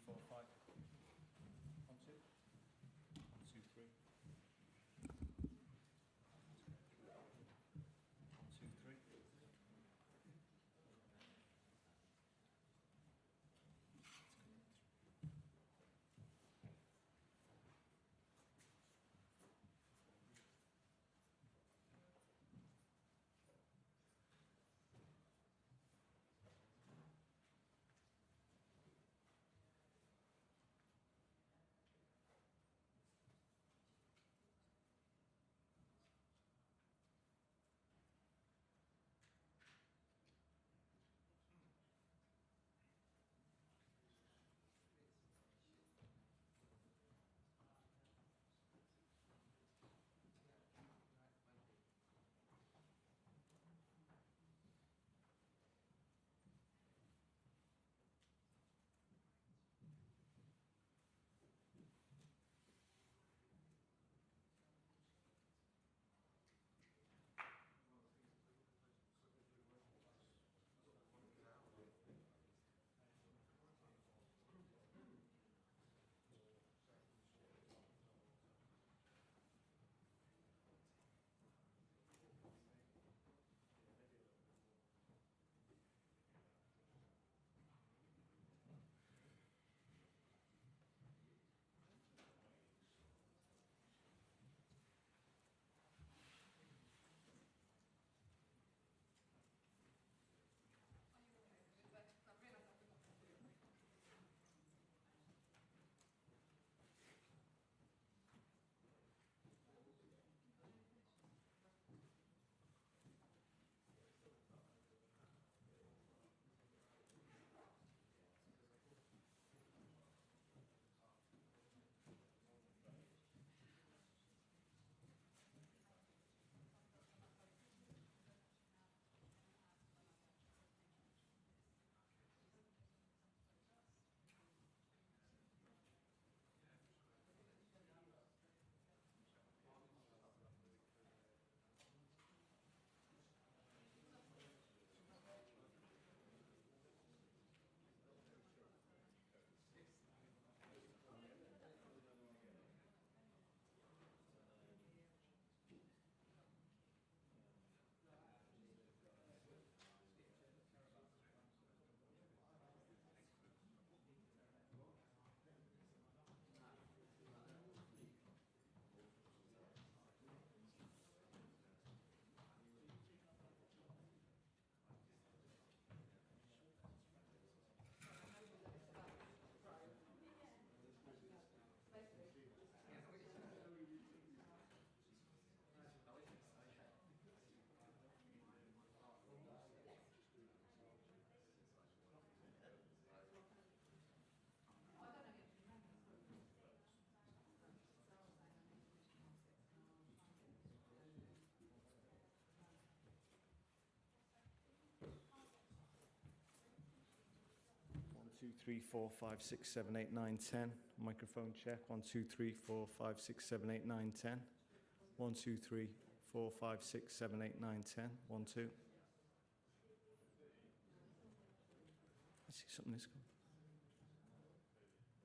4, 5. 1, 2. 1, 2, 3. 1, 2, 3. Two, three, four, five, six, seven, eight, nine, 10. Microphone check. 1, 2, 3, 4, 5, 6, 7, 8, 9, 10. 1, 2, 3, 4, 5, 6, 7, 8, 9, 10. 1, 2. I see something is coming.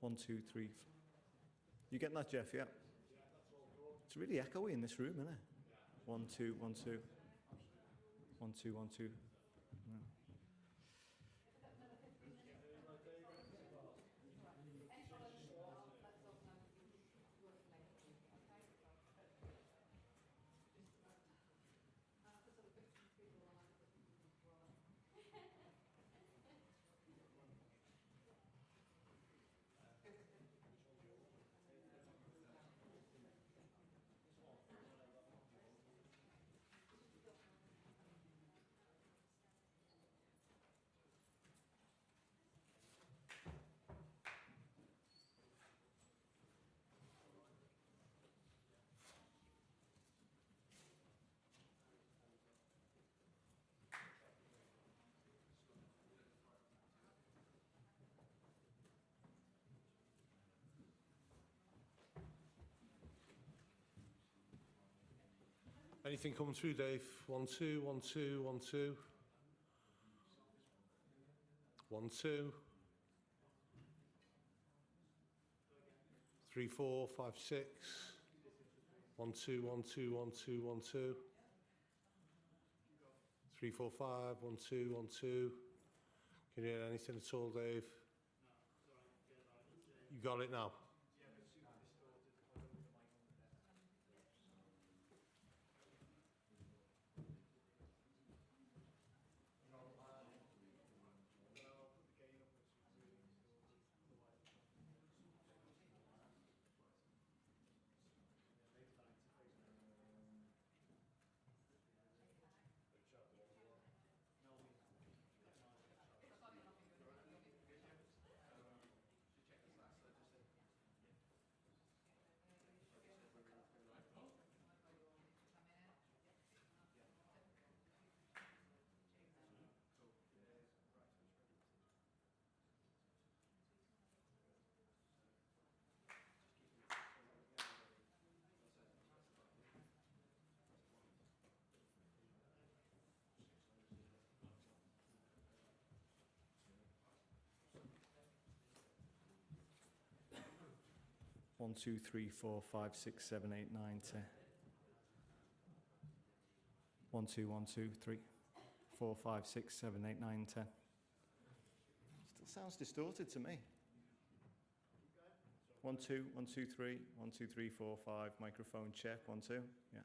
1, 2, 3. You getting that, Jeff? Yeah. It's really echoey in this room, isn't it? 1, 2, 1, 2. 1, 2, 1, 2. No. Anything coming through, Dave? 1, 2, 1, 2, 1, 2. 1, 2. 3, 4, 5, 6. 1, 2, 1, 2, 1, 2, 1, 2. 3, 4, 5, 1, 2, 1, 2. Can you hear anything at all, Dave? You got it now? One, two, three, four, five, six, seven, eight, nine, 10. 1, 2, 1, 2, 3, 4, 5, 6, 7, 8, 9, 10. Still sounds distorted to me. 1, 2, 1, 2, 3, 1, 2, 3, 4, 5. Microphone check. 1, 2. Yeah.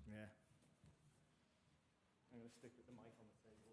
Yeah. I'm going to stick with the mic on the table.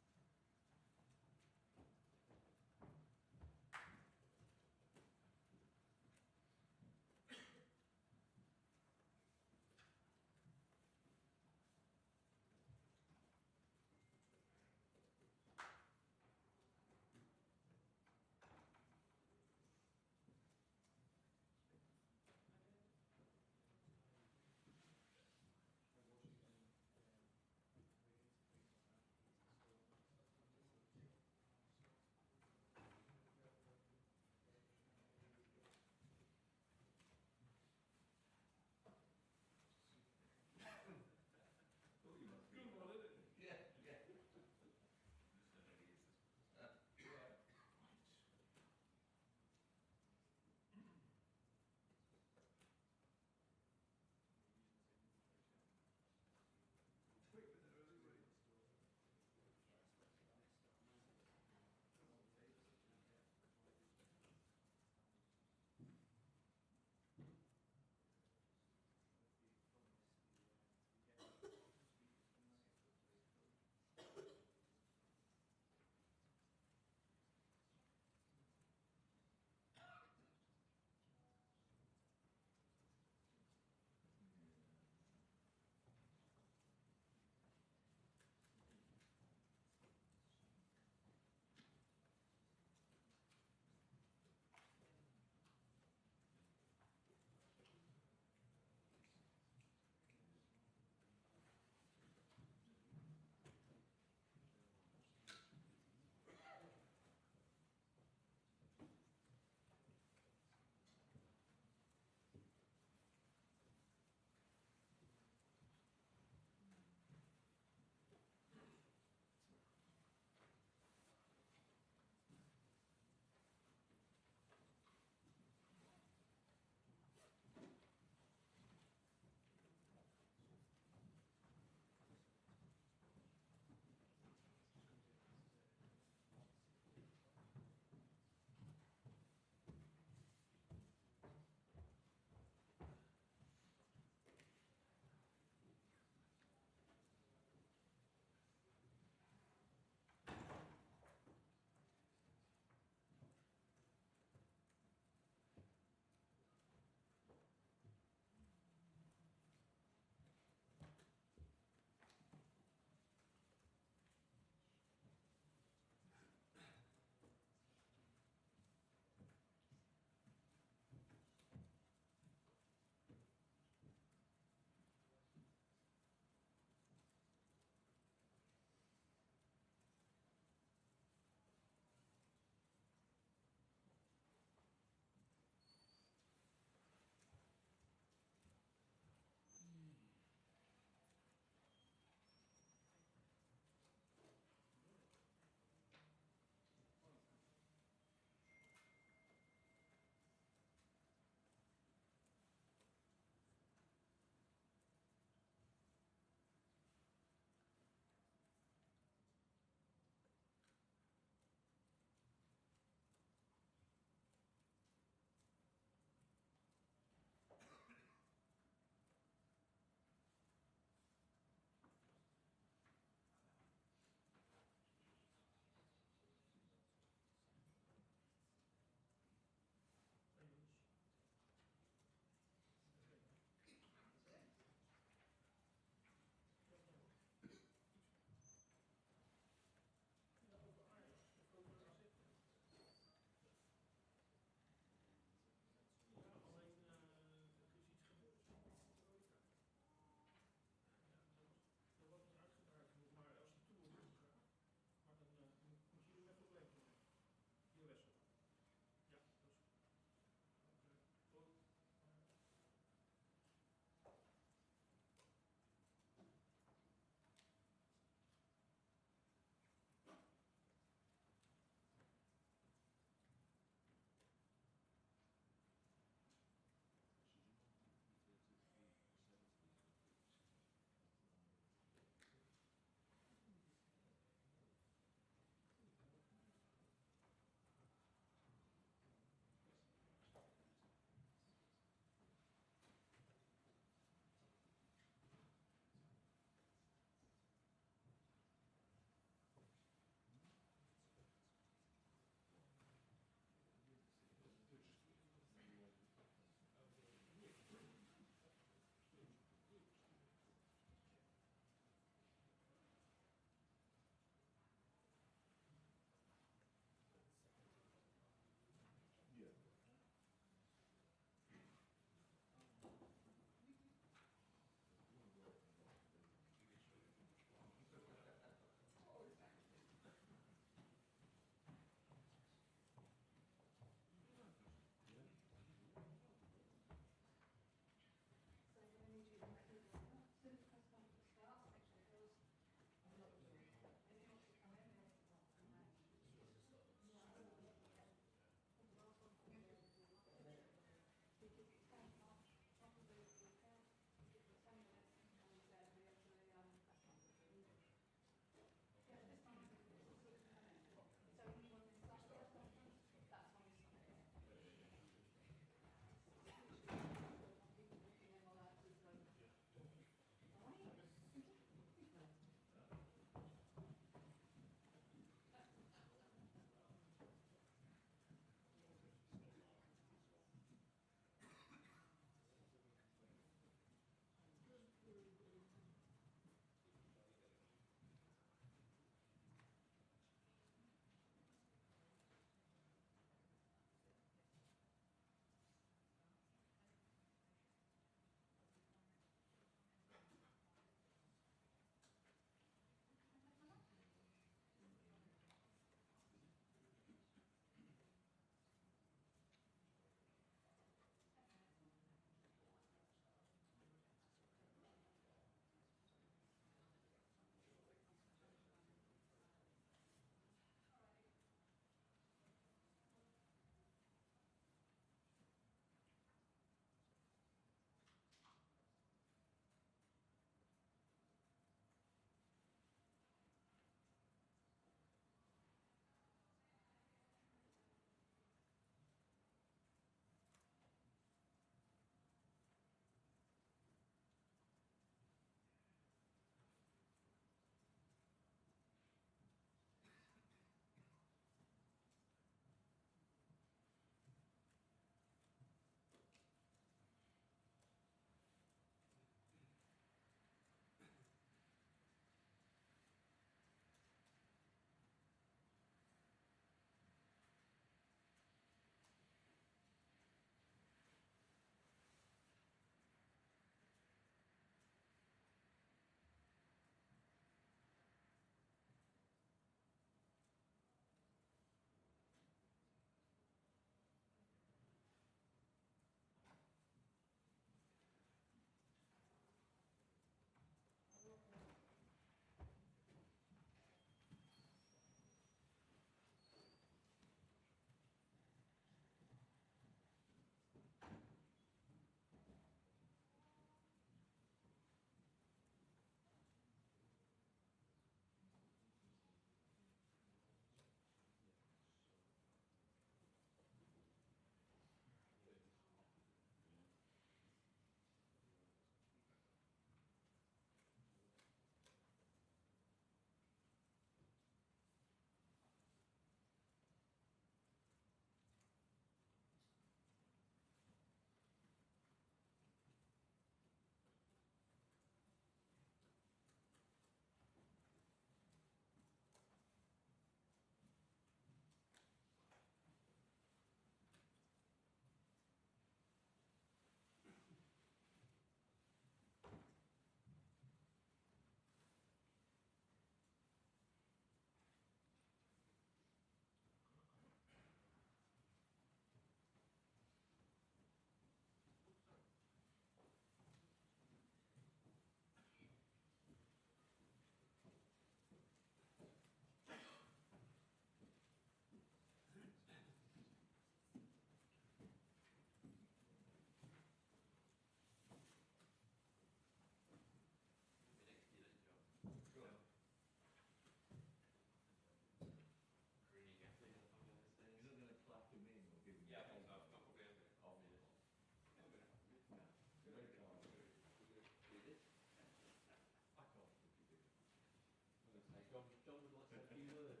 John would like to say a few words.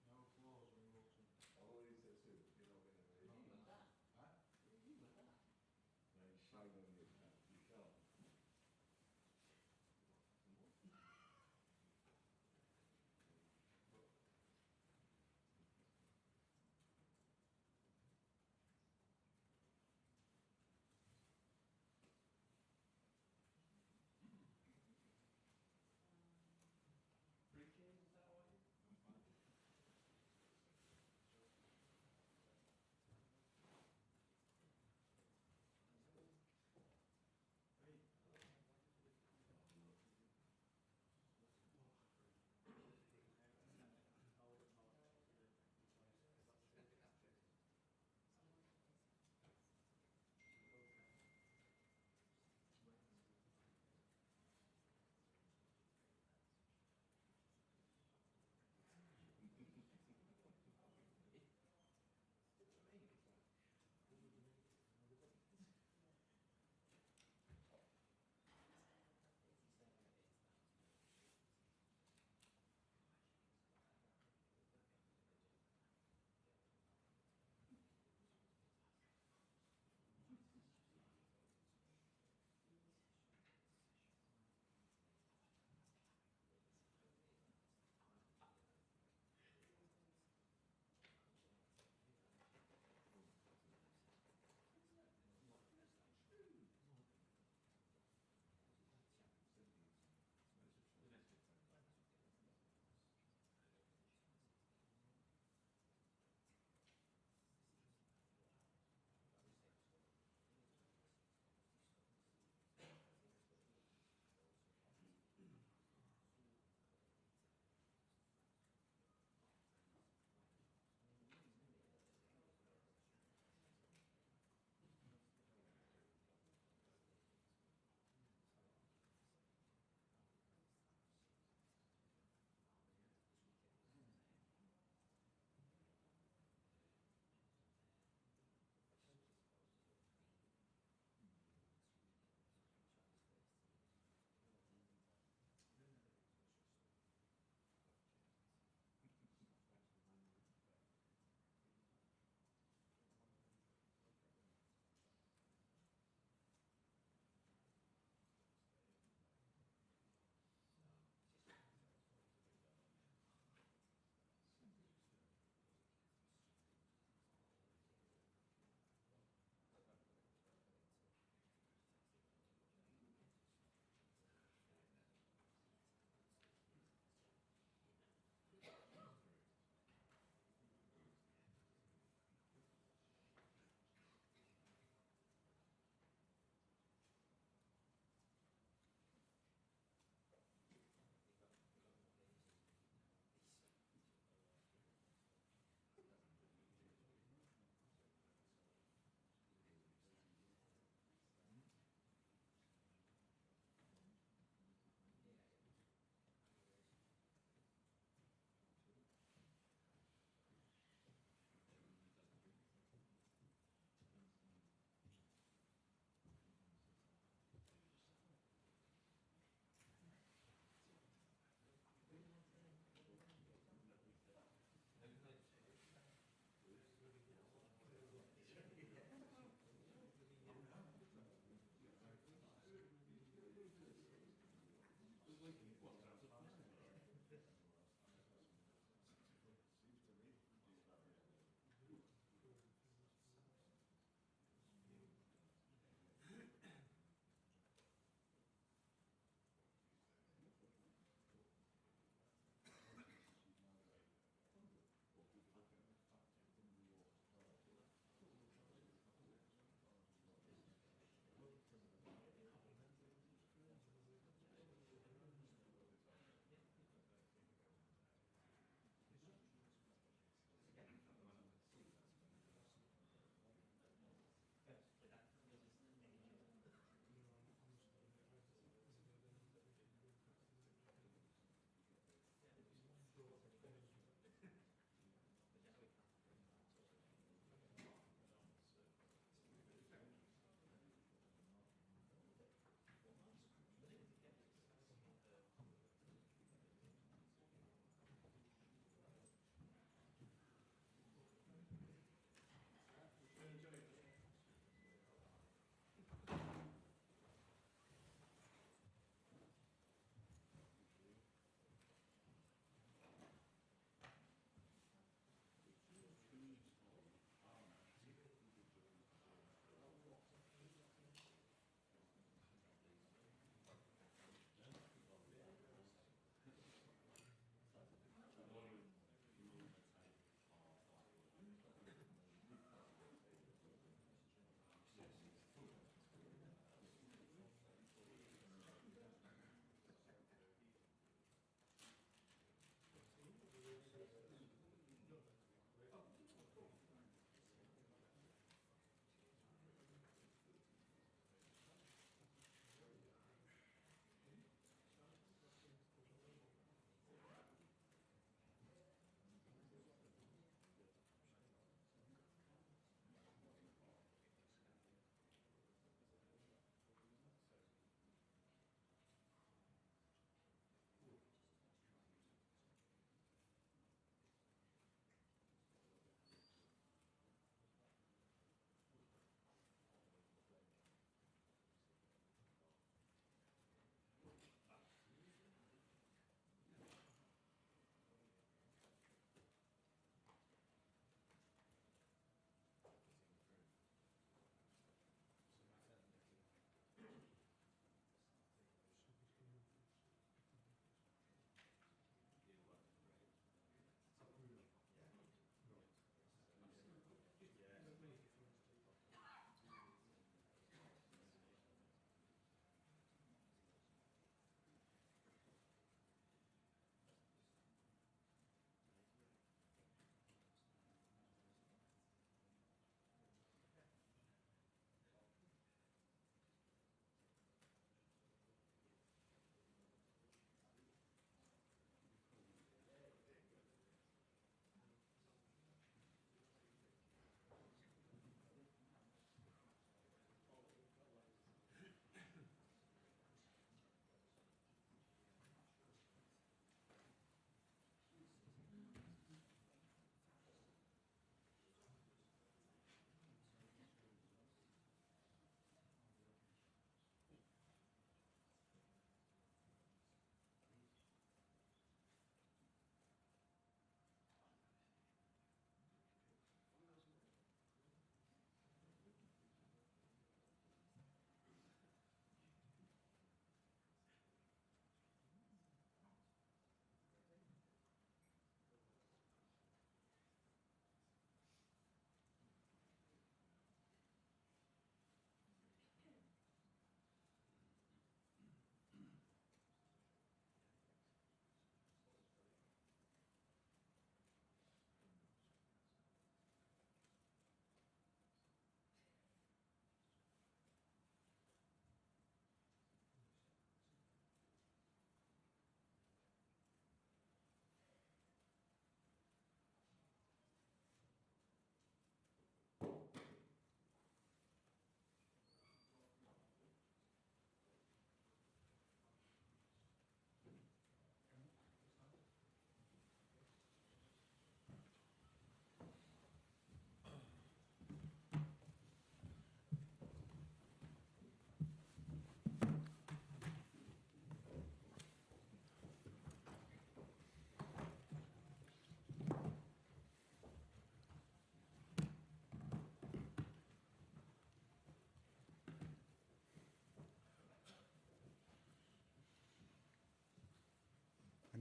No applause when you walk in. Oh, he said too, you're not going to You were that. Huh? You were that. No, he's shine on you. You can't.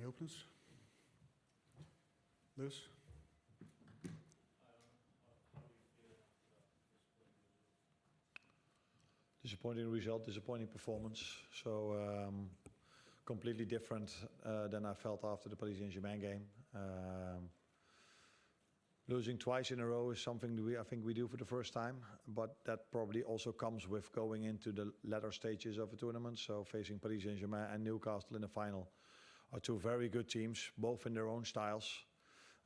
Any openers? Lewis? Disappointing result, disappointing performance. So completely different than I felt after the Paris Saint-Germain game. Losing twice in a row is something I think we do for the first time, but that probably also comes with going into the latter stages of a tournament. So facing Paris Saint-Germain and Newcastle in the final are two very good teams, both in their own styles,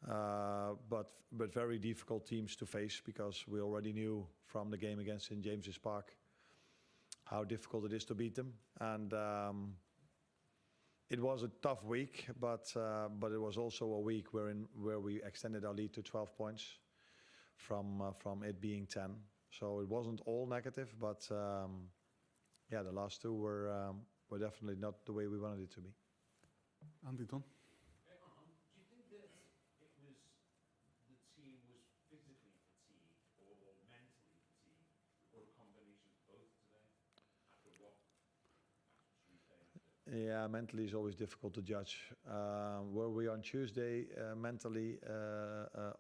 but very difficult teams to face, because we already knew from the game against St James's Park how difficult it is to beat them. And it was a tough week, but it was also a week where we extended our lead to 12 points from it being 10. So it wasn't all negative, but yeah, the last two were definitely not the way we wanted it to be. Andy Don? Do you think that it was the team was physically fatigued or mentally fatigued, or a combination of both today? After what? After Tuesday? Yeah, mentally is always difficult to judge. Were we on Tuesday mentally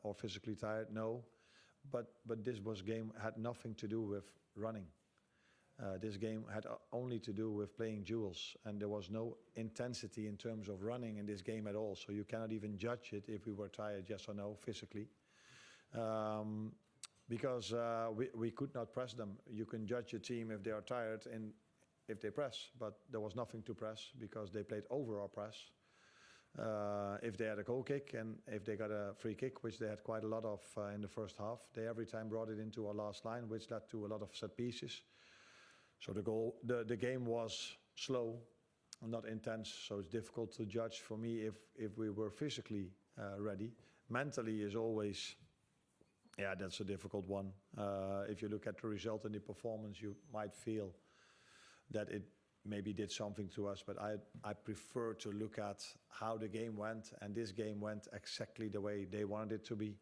or physically tired? No, but this game had nothing to do with running. This game had only to do with playing duels, and there was no intensity in terms of running in this game at all. So you cannot even judge it if we were tired, yes or no, physically, because we could not press them. You can judge a team if they are tired and if they press, but there was nothing to press because they played over our press. If they had a goal kick and if they got a free kick, which they had quite a lot of in the first half, they every time brought it into our last line, which led to a lot of set pieces. So the game was slow, not intense. So it's difficult to judge for me if we were physically ready. Mentally is always, yeah, that's a difficult one. If you look at the result and the performance, you might feel that it maybe did something to us, but I prefer to look at how the game went, and this game went exactly the way they wanted it to be.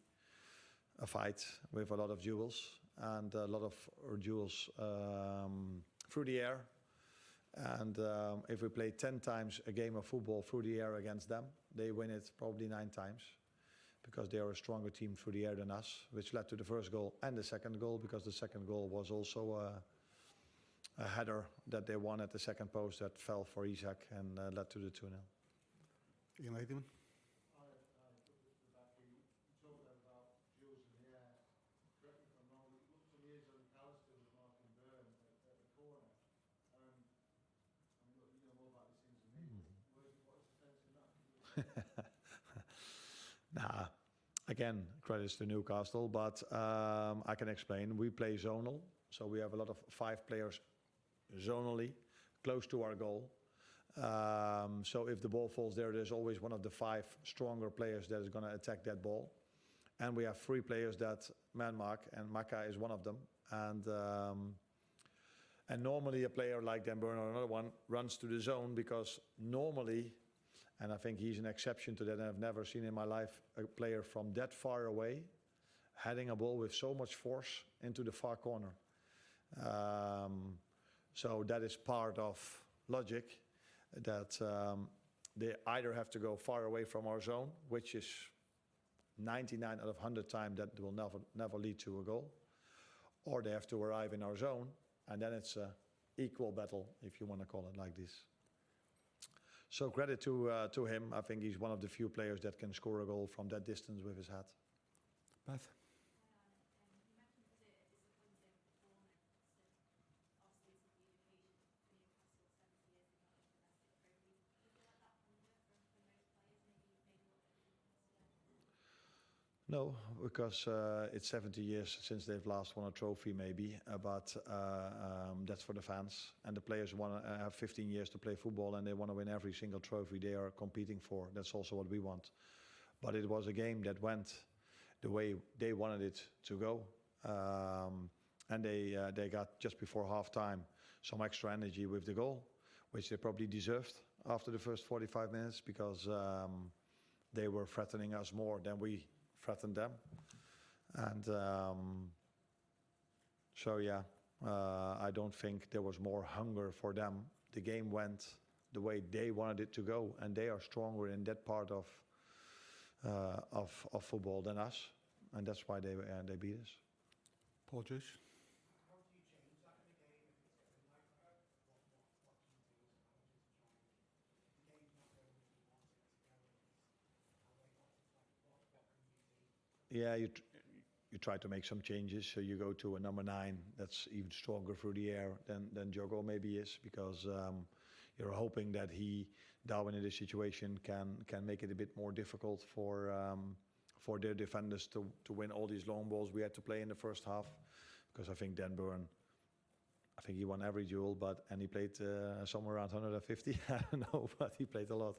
A fight with a lot of duels, and a lot of duels through the air. And if we play 10 times a game of football through the air against them, they win it probably 9 times, because they are a stronger team through the air than us, which led to the first goal and the second goal, because the second goal was also a header that they won at the second post that fell for Isaac and led to the 2-0. Ian Ladyman? Nah, again, credits to Newcastle, but I can explain. We play zonal, so we have a lot of 5 players zonally, close to our goal. So if the ball falls there, there's always one of the 5 stronger players that is going to attack that ball. And we have 3 players that man-mark, and Maka is one of them. And normally a player like Dan Burn or another one runs to the zone, because normally, and I think he's an exception to that, and I've never seen in my life a player from that far away heading a ball with so much force into the far corner. So that is part of logic, that they either have to go far away from our zone, which is 99 out of 100 times that will never lead to a goal, or they have to arrive in our zone, and then it's an equal battle, if you want to call it like this. So credit to him. I think he's one of the few players that can score a goal from that distance with his head. Beth? No, because it's 70 years since they've last won a trophy, maybe, but that's for the fans. And the players want to have 15 years to play football, and they want to win every single trophy they are competing for. That's also what we want. But it was a game that went the way they wanted it to go. And they got, just before half-time, some extra energy with the goal, which they probably deserved after the first 45 minutes, because they were threatening us more than we threatened them. And so yeah, I don't think there was more hunger for them. The game went the way they wanted it to go, and they are stronger in that part of football than us, and that's why they beat us. Paul Juice? How do you change that in a game if it's getting like that? What can you do as a manager to try and if the game's not going as you want it to go and it's away off the flank, what can you do? Yeah, you try to make some changes. So you go to a number 9 that's even stronger through the air than Jogo maybe is, because you're hoping that Darwin in this situation can make it a bit more difficult for their defenders to win all these long balls we had to play in the first half. Because I think Dan Burn, I think he won every duel, and he played somewhere around 150. I don't know, but he played a lot.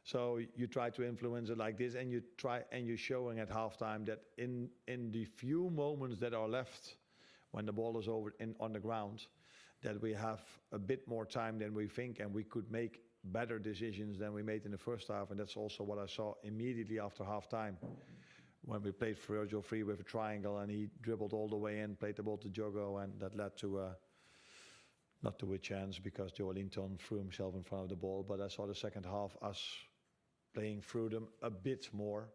So you try to influence it like this, and you're showing at halftime that in the few moments that are left when the ball is on the ground, that we have a bit more time than we think, and we could make better decisions than we made in the first half. And that's also what I saw immediately after halftime, when we played Virgil free with a triangle, and he dribbled all the way in, played the ball to Jogo, and that led to not to a chance because Joe Linton threw himself in front of the ball. But I saw the second half us playing through them a bit more,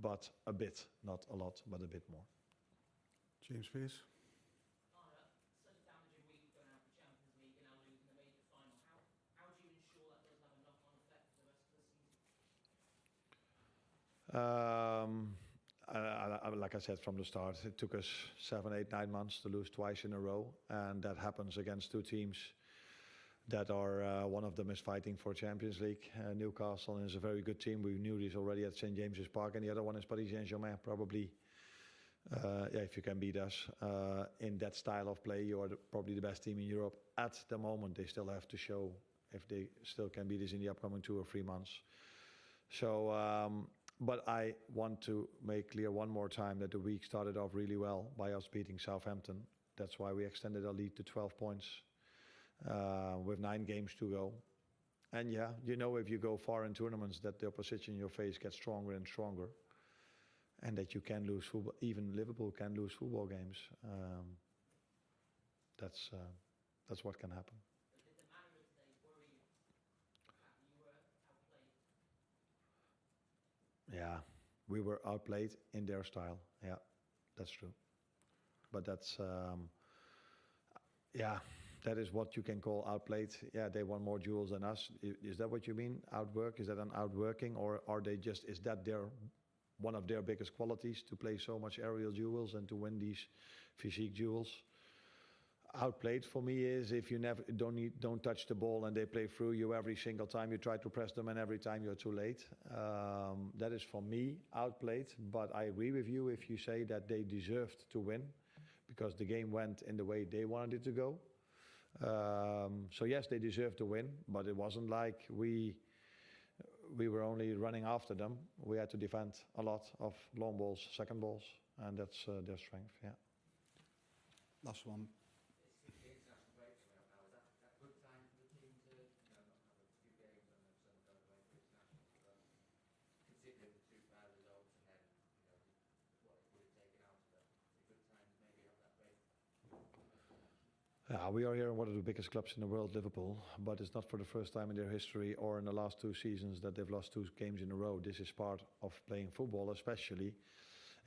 but a bit, not a lot, but a bit more. James Pearce? Arne, such a damaging week going out for Champions League and now losing the major final. How do you ensure that doesn't have a knock-on effect for the rest of the season? Like I said from the start, it took us 7, 8, 9 months to lose twice in a row, and that happens against two teams that are, one of them is fighting for Champions League, Newcastle, and is a very good team. We knew this already at St. James's Park, and the other one is Paris Saint-Germain. Probably, if you can beat us in that style of play, you are probably the best team in Europe at the moment. They still have to show if they still can beat us in the upcoming 2 or 3 months. So, but I want to make clear one more time that the week started off really well by us beating Southampton. That's why we extended our lead to 12 points. With 9 games to go. And yeah, you know, if you go far in tournaments, that the opposition in your face gets stronger and stronger, and that you can lose football. Even Liverpool can lose football games. That's what can happen. Did the manner of today worry you? The fact that you were outplayed? Yeah, we were outplayed in their style. Yeah, that's true. But that's, yeah. That is what you can call outplayed. Yeah, they won more duels than us. Is that what you mean? Outwork? Is that an outworking, or are they just? Is that one of their biggest qualities, to play so much aerial duels and to win these physique duels? Outplayed for me is if you never don't touch the ball and they play through you every single time you try to press them, and every time you're too late. That is for me outplayed. But I agree with you if you say that they deserved to win, because the game went in the way they wanted it to go. So yes, they deserve to win, but it wasn't like we were only running after them. We had to defend a lot of long balls, second balls, and that's their strength. Yeah. Last one. It's the international break coming up now. Is that a good time for the team to, not have a few games and then suddenly go away for international? Considering the 2 bad results and then, what it would have taken out of it, it's a good time to maybe have that break. Yeah, we are here in one of the biggest clubs in the world, Liverpool, but it's not for the first time in their history or in the last 2 seasons that they've lost 2 games in a row. This is part of playing football, especially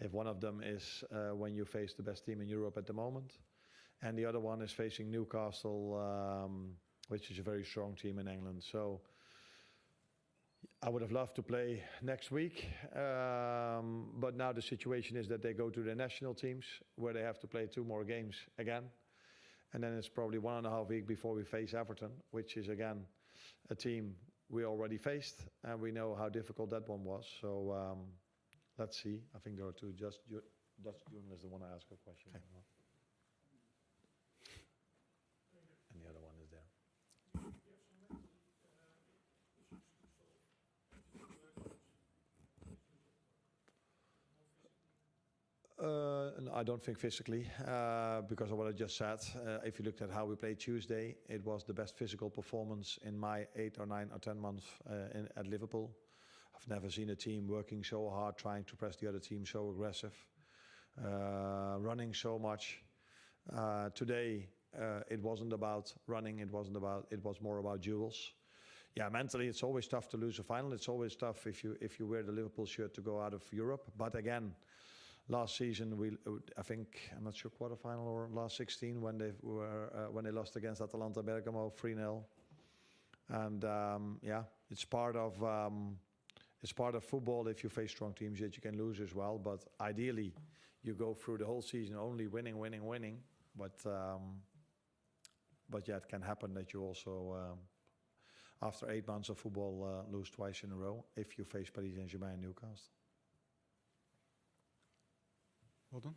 if one of them is when you face the best team in Europe at the moment, and the other one is facing Newcastle, which is a very strong team in England. So I would have loved to play next week, but now the situation is that they go to the national teams, where they have to play 2 more games again. And then it's probably 1.5 weeks before we face Everton, which is again a team we already faced, and we know how difficult that one was. So let's see. I think there are 2. Dutch journalists that want to ask a question. Okay. And the other one is there. No, I don't think physically, because of what I just said. If you looked at how we played Tuesday, it was the best physical performance in my 8 or 9 or 10 months at Liverpool. I've never seen a team working so hard, trying to press the other team, so aggressive, running so much. Today, It wasn't about running. It was more about duels. Yeah, mentally, it's always tough to lose a final. It's always tough if you wear the Liverpool shirt to go out of Europe. But again, last season I think, I'm not sure, quarterfinal or last 16 when they lost against Atalanta Bergamo 3-0. And yeah, it's part of football. If you face strong teams, that you can lose as well. But ideally, you go through the whole season only winning. But yeah, it can happen that you also, after 8 months of football, lose twice in a row if you face Paris Saint-Germain and Newcastle. Well done.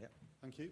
Yeah. Thank you.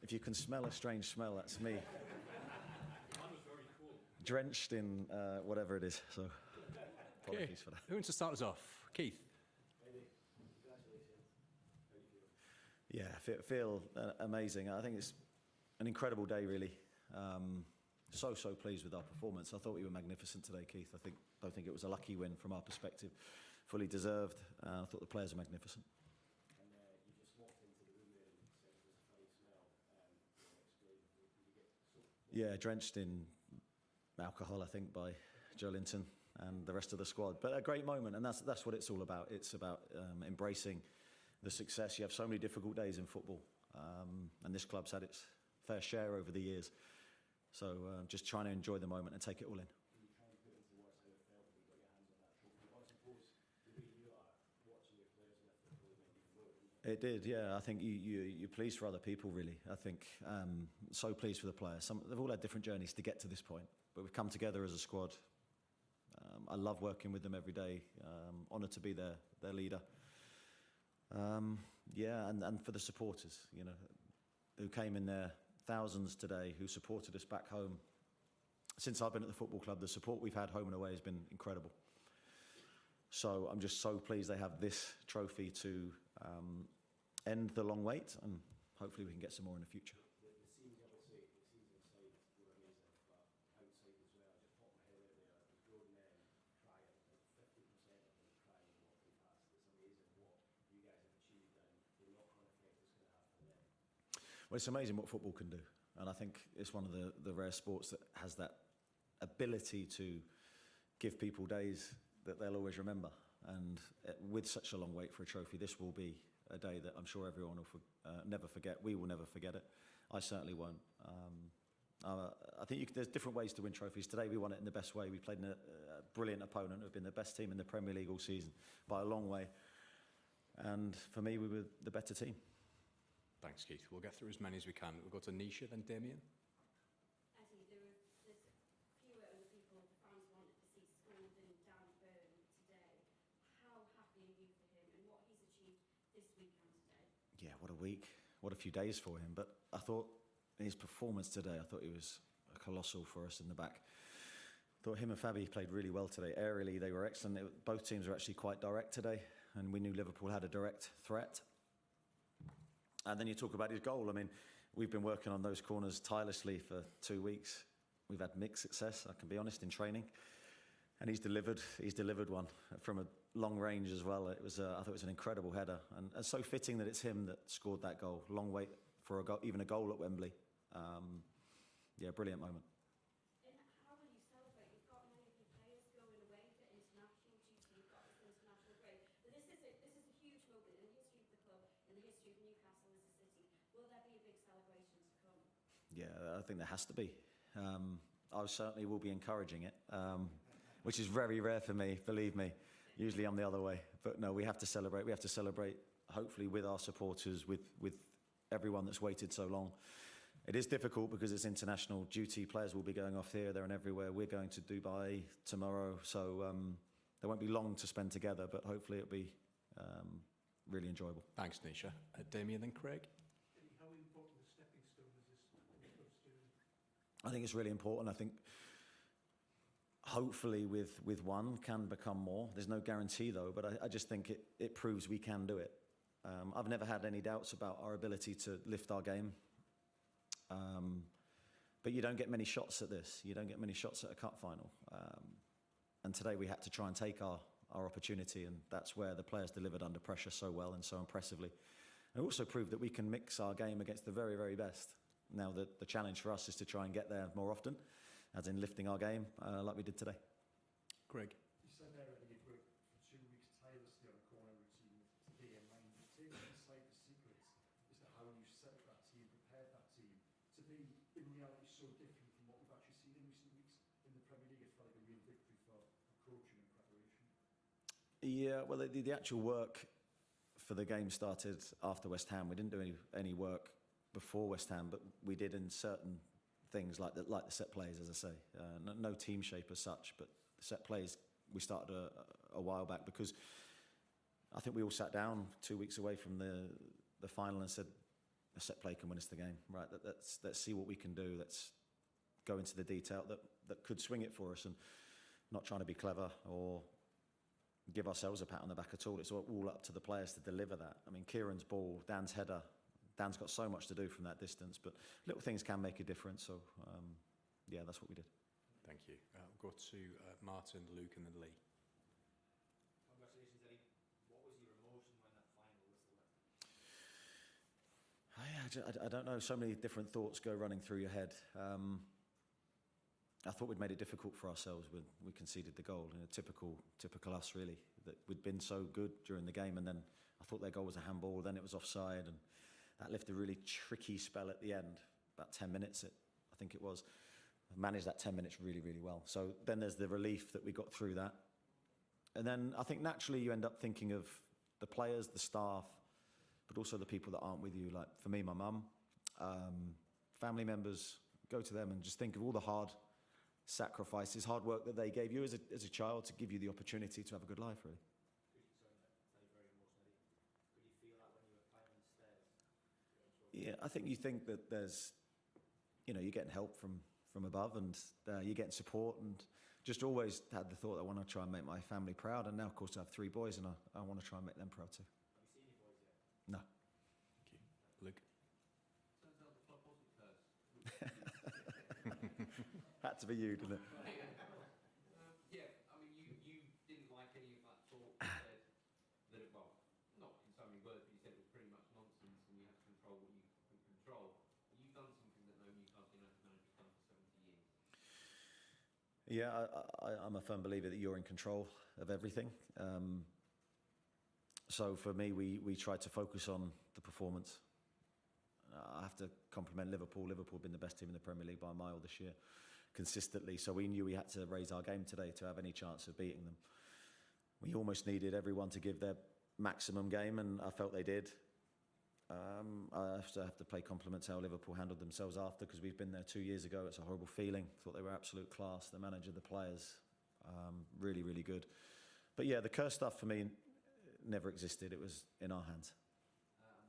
If you can smell a strange smell, that's me. Mine was very cool. Drenched in whatever it is. So apologies for that. Who wants to start us off? Keith. Yeah, feel amazing. I think it's an incredible day, really. So pleased with our performance. I thought we were magnificent today, Keith. Don't think it was a lucky win from our perspective. Fully deserved. I thought the players were magnificent. And you just walked into the room there and said it was a funny smell. Explain, did you get Yeah, drenched in alcohol, I think, by Joe Linton and the rest of the squad. But a great moment, and that's what it's all about. It's about embracing the success. You have so many difficult days in football, and this club's had its fair share over the years. So just trying to enjoy the moment and take it all in. Can you try and put into words how it felt when you got your hands on that trophy? But I suppose the way you are watching your players lift it probably made you more, didn't it? It did, yeah. I think you're pleased for other people, really. I think so pleased for the players. They've all had different journeys to get to this point, but we've come together as a squad. I love working with them every day. Honoured to be their leader. Yeah, and for the supporters, you know, who came in there, thousands today, who supported us back home. Since I've been at the football club, the support we've had home and away has been incredible. So I'm just so pleased they have this trophy to end the long wait, and hopefully we can get some more in the future. The scenes, obviously, the scenes inside were amazing, but outside as well, just pop my head out there, there's grown men crying, like 50% of them crying walking past. It's amazing what you guys have achieved and the knock-on effect it's going to have for them. Well, it's amazing what football can do, and I think it's one of the rare sports that has that ability to give people days that they'll always remember. And with such a long wait for a trophy, this will be a day that I'm sure everyone will never forget. We will never forget it. I certainly won't. I think there's different ways to win trophies. Today we won it in the best way. We played in a brilliant opponent who've been the best team in the Premier League all season by a long way. And for me, we were the better team. Thanks, Keith. We'll get through as many as we can. We'll go to Nisha, then Damien. Eddie, there's fewer other people, fans wanted to see scored than Dan Burn today. How happy are you for him and what he's achieved this weekend today? Yeah, what a week. What a few days for him. But I thought his performance today, I thought he was colossal for us in the back. I thought him and Fabi played really well today. Aerially, they were excellent. Both teams were actually quite direct today, and we knew Liverpool had a direct threat. And then you talk about his goal. I mean, we've been working on those corners tirelessly for 2 weeks. We've had mixed success, I can be honest, in training. And he's delivered one from a long range as well. It was, I thought it was an incredible header. And so fitting that it's him that scored that goal. Long wait for even a goal at Wembley. Yeah, brilliant moment. And how will you celebrate? You've got many of your players going away for international duty. You've got this international break. But this is a huge moment in the history of the club, in the history of Newcastle as a city. Will there be a big celebration to come? Yeah, I think there has to be. I certainly will be encouraging it, which is very rare for me, believe me. Usually I'm the other way. But no, we have to celebrate. We have to celebrate, hopefully, with our supporters, with everyone that's waited so long. It is difficult because it's international duty. Players will be going off here, there and everywhere. We're going to Dubai tomorrow, so there won't be long to spend together, but hopefully it'll be really enjoyable. Thanks, Nisha. Damien, then Craig. How important a stepping stone is this club's doing? I think it's really important. I think hopefully with one can become more. There's no guarantee though, but I just think it proves we can do it. I've never had any doubts about our ability to lift our game. But you don't get many shots at this. You don't get many shots at a cup final. And today we had to try and take our opportunity, and that's where the players delivered under pressure so well and so impressively. And also proved that we can mix our game against the very, very best. Now the challenge for us is to try and get there more often, as in lifting our game like we did today. Craig. You said there that you've worked for 2 weeks tirelessly on a corner routine to be in mind. Take us inside the secrets as to how you set up that team, prepared that team to be, in reality, so different from what we've actually seen in recent weeks in the Premier League. It felt like a real victory for coaching and preparation. Yeah, well, the actual work for the game started after West Ham. We didn't do any work before West Ham, but we did in certain things like the set plays, as I say. No team shape as such, but the set plays we started a while back, because I think we all sat down 2 weeks away from the final and said, a set play can win us the game, right? Let's see what we can do. Let's go into the detail that could swing it for us, and not trying to be clever or give ourselves a pat on the back at all. It's all up to the players to deliver that. I mean, Kieran's ball, Dan's header, Dan's got so much to do from that distance, but little things can make a difference. So, yeah, that's what we did. Thank you. We'll go to Martin, Luke and then Lee. Congratulations, Eddie. What was your emotion when that final whistle went? I don't know. So many different thoughts go running through your head. I thought we'd made it difficult for ourselves when we conceded the goal. You know, typical us, really. That we'd been so good during the game, and then I thought their goal was a handball. Then it was offside, and that left a really tricky spell at the end. About 10 minutes, I think it was. I managed that 10 minutes really, really well. So then there's the relief that we got through that. And then I think naturally you end up thinking of the players, the staff, but also the people that aren't with you. Like for me, my mum, family members, go to them and just think of all the hard sacrifices, hard work that they gave you as a child to give you the opportunity to have a good life, really. Could you feel that when you were climbing the stairs? Yeah, I think you think that there's, you know, you're getting help from above, and you're getting support, and just always had the thought I want to try and make my family proud. And now, of course, I have 3 boys, and I want to try and make them proud too. Have you seen your boys yet? No. Thank you. Luke? Turns out the club wasn't cursed. Had to be you, didn't it? Yeah, I mean, you didn't like any of that talk. You said that it, well, not in so many words, but you said it was pretty much nonsense and you had to control what you could control. You've done something that no Newcastle United manager's done for 70 years. Yeah, I'm a firm believer that you're in control of everything. So for me, we tried to focus on the performance. I have to compliment Liverpool. Liverpool have been the best team in the Premier League by a mile this year, consistently. So we knew we had to raise our game today to have any chance of beating them. We almost needed everyone to give their maximum game, and I felt they did. I have to pay compliment to how Liverpool handled themselves after, because we've been there 2 years ago. It's a horrible feeling. Thought they were absolute class. The manager, the players, really, really good. But yeah, the curse stuff for me never existed. It was in our hands.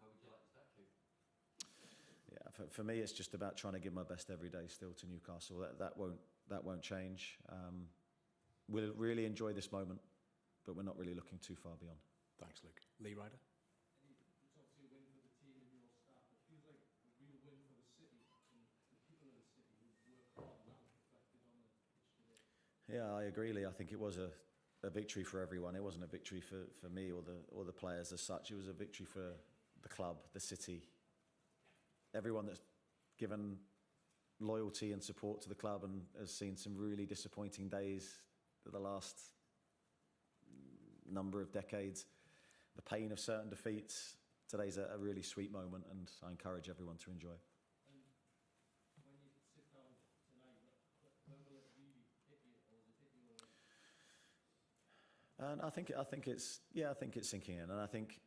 Where would you like the statue? Yeah, for me, it's just about trying to give my best every day still to Newcastle. That won't change. We'll really enjoy this moment, but we're not really looking too far beyond. Thanks, Luke. Lee Ryder? It's obviously a win for the team and your staff. It feels like a real win for the city and the people of the city who work hard, and that was reflected on the pitch today. Yeah, I agree, Lee. I think it was a victory for everyone. It wasn't a victory for me or the players as such. It was a victory for the club, the city, everyone that's given loyalty and support to the club and has seen some really disappointing days for the last number of decades. The pain of certain defeats. Today's a really sweet moment, and I encourage everyone to enjoy. And when you sit down tonight, when will it really hit you, or has it hit you already? And I think it's sinking in, and I think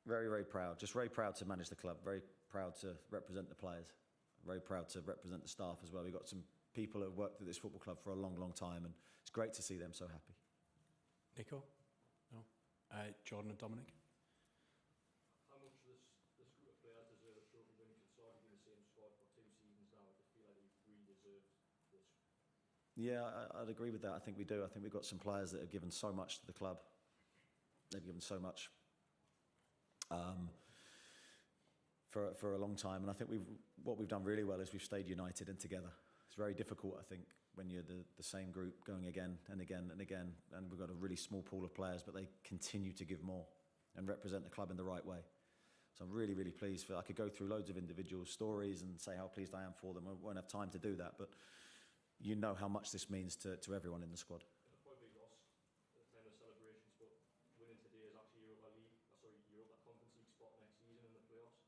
very, very proud. Just very proud to manage the club. Very proud to represent the players. Very proud to represent the staff as well. We've got some people who have worked at this football club for a long, long time, and it's great to see them so happy. Nico? No? Jordan and Dominic? How much this group of players deserve a trophy when you can sort of be in the same squad for 2 seasons now? I feel like you really deserve this. Yeah, I'd agree with that. I think we do. I think we've got some players that have given so much to the club. They've given so much for a long time, and I think what we've done really well is we've stayed united and together. It's very difficult, I think, when you're the same group going again and again and again, and we've got a really small pool of players, but they continue to give more and represent the club in the right way. So I'm really, really pleased. I could go through loads of individual stories and say how pleased I am for them. I won't have time to do that, but you know how much this means to everyone in the squad. It'll probably be lost at the time of celebrations, but winning today is actually Europa Conference League spot next season in the playoffs.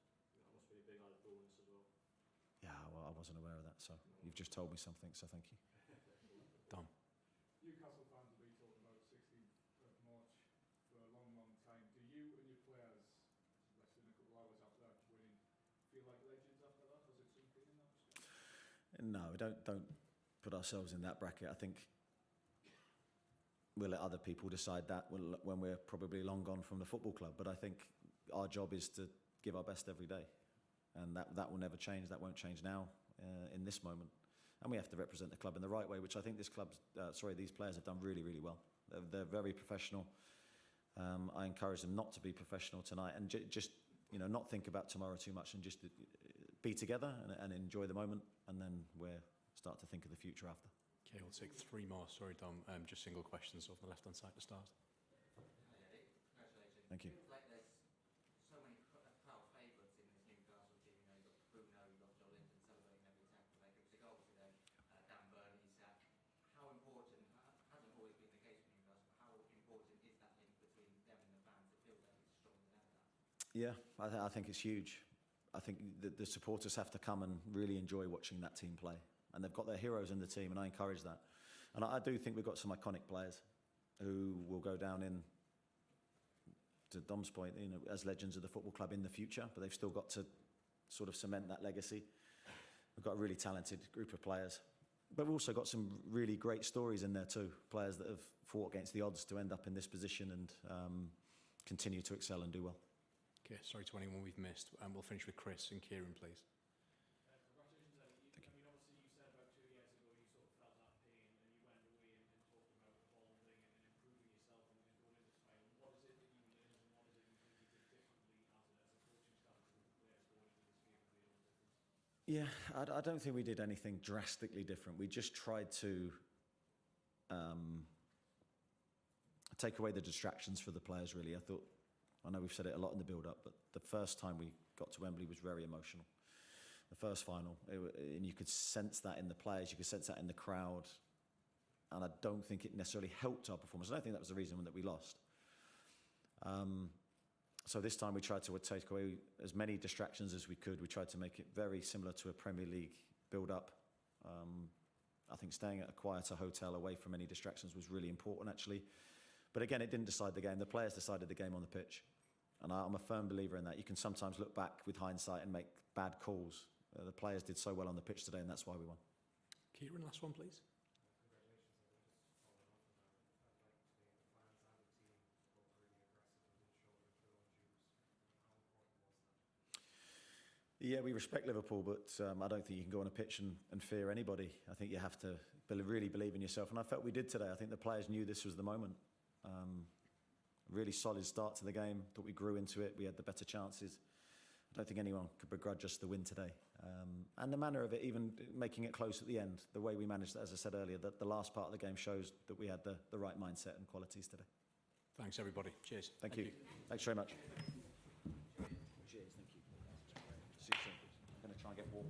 That must be a big added bonus as well. Yeah, well, I wasn't aware of that, so you've just told me something, so thank you. Dom? Newcastle fans will be talking about 16th of March for a long, long time. Do you and your players, less than a couple hours after winning, feel like legends after that? Has it sunk in that respect? No, don't put ourselves in that bracket. I think we'll let other people decide that when we're probably long gone from the football club. But I think our job is to give our best every day, and that will never change. That won't change now in this moment. And we have to represent the club in the right way, which I think these players have done really, really well. They're very professional. I encourage them not to be professional tonight and just not think about tomorrow too much, and just be together and enjoy the moment, and then we'll start to think of the future after. Okay, we'll take 3 more. Sorry, Dom. Just single questions over the left-hand side to start. Congratulations. Thank you. It feels like there's so many crowd favourites in this Newcastle team. You've got Bruno, you've got Joe Linton celebrating every tackle. Like, it was a goal today. Dan Burn, Isak. How important, hasn't always been the case for Newcastle, how important is that link between them and the fans? It feels like it's stronger than ever now. Yeah, I think it's huge. I think the supporters have to come and really enjoy watching that team play. And they've got their heroes in the team, and I encourage that. And I do think we've got some iconic players who will go down in, to Dom's point, as legends of the football club in the future, but they've still got to sort of cement that legacy. We've got a really talented group of players. But we've also got some really great stories in there too. Players that have fought against the odds to end up in this position and continue to excel and do well. Okay, sorry to anyone we've missed. We'll finish with Chris and Kieran, please. Congratulations, Eddie. I mean, obviously you said about 2 years ago you sort of felt that pain and you went away and talked about evolving and improving yourself and going into this final. What is it that you learned and what is it you think you did differently as a coaching staff and the players going into this game that made all the difference? Yeah, I don't think we did anything drastically different. We just tried to take away the distractions for the players, really. I know we've said it a lot in the build-up, but the first time we got to Wembley was very emotional. The first final, and you could sense that in the players, you could sense that in the crowd, and I don't think it necessarily helped our performance. I don't think that was the reason that we lost. So this time we tried to take away as many distractions as we could. We tried to make it very similar to a Premier League build-up. I think staying at a quieter hotel away from any distractions was really important, actually. But again, it didn't decide the game. The players decided the game on the pitch. And I'm a firm believer in that. You can sometimes look back with hindsight and make bad calls. The players did so well on the pitch today, and that's why we won. Kieran, last one, please. Yeah, we respect Liverpool, but I don't think you can go on a pitch and fear anybody. I think you have to really believe in yourself. And I felt we did today. I think the players knew this was the moment. Really solid start to the game. Thought we grew into it. We had the better chances. I don't think anyone could begrudge us the win today. And the manner of it, even making it close at the end, the way we managed it, as I said earlier, that the last part of the game shows that we had the right mindset and qualities today. Thanks, everybody. Cheers. Thank you. Thanks very much. Cheers, thank you. See you soon. I'm going to try and get warm.